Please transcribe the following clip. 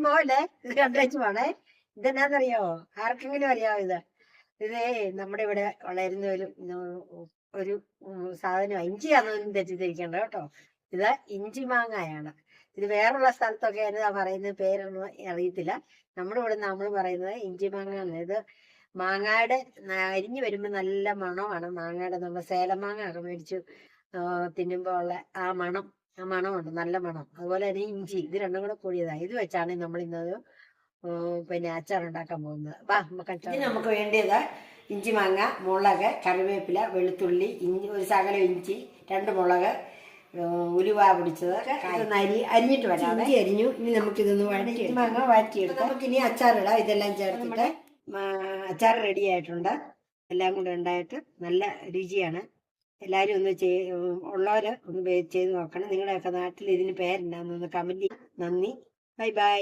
മോലെ ഇത് കണ്ടേച്ചു പോണേ. ഇതെന്നാന്നറിയാവോ? ആർക്കെങ്കിലും അറിയാവോ ഇത്? ഇതേ നമ്മുടെ ഇവിടെ വളരുന്ന ഒരു സാധനം ഇഞ്ചിയാണെന്നൊന്നും തെറ്റിദ്ധരിക്കണ്ട കേട്ടോ. ഇത് ഇഞ്ചി മാങ്ങയാണ്. ഇത് വേറുള്ള സ്ഥലത്തൊക്കെ എന്താ പറയുന്നത് പേരൊന്നും അറിയത്തില്ല. നമ്മുടെ ഇവിടെ നമ്മൾ പറയുന്നത് ഇഞ്ചി മാങ്ങ. ഇത് മാങ്ങയുടെ അരിഞ്ഞു വരുമ്പോ നല്ല മണമാണ്. മാങ്ങയുടെ നമ്മൾ സേലം മാങ്ങ ഒക്കെ മേടിച്ചു തിന്നുമ്പോ ഉള്ള ആ മണമുണ്ട്, നല്ല മണം. അതുപോലെ തന്നെ ഇഞ്ചി, ഇത് രണ്ടും കൂടെ കൂടിയതാണ്. ഇത് വെച്ചാണ് നമ്മൾ ഇന്നത് പിന്നെ അച്ചാർ ഉണ്ടാക്കാൻ പോകുന്നത്. നമുക്ക് വേണ്ടിയത് ഇഞ്ചി മാങ്ങ, മുളക്, കറിവേപ്പില, വെളുത്തുള്ളി, ഒരു ശകലം ഇഞ്ചി, 2 മുളക്, ഉലുവ പൊടിച്ചത്, അരിഞ്ഞിട്ട് വരാം. ഇഞ്ചി അരിഞ്ഞു. ഇനി നമുക്കിതൊന്ന് വഴറ്റി മാങ്ങ വഴറ്റിയെടുത്ത് നമുക്കിനി അച്ചാറിടാം. ഇതെല്ലാം ചേർത്തിട്ട് അച്ചാർ റെഡി ആയിട്ടുണ്ട്. എല്ലാം കൂടെ ഉണ്ടായിട്ട് നല്ല രുചിയാണ്. എല്ലാവരും ഒന്ന് ഉള്ളവർ ഒന്ന് ചെയ്ത് നോക്കണം. നിങ്ങളുടെയൊക്കെ നാട്ടിൽ ഇതിന് പേരെന്നാന്നൊന്ന് കമന്റ്. നന്ദി. Bye bye.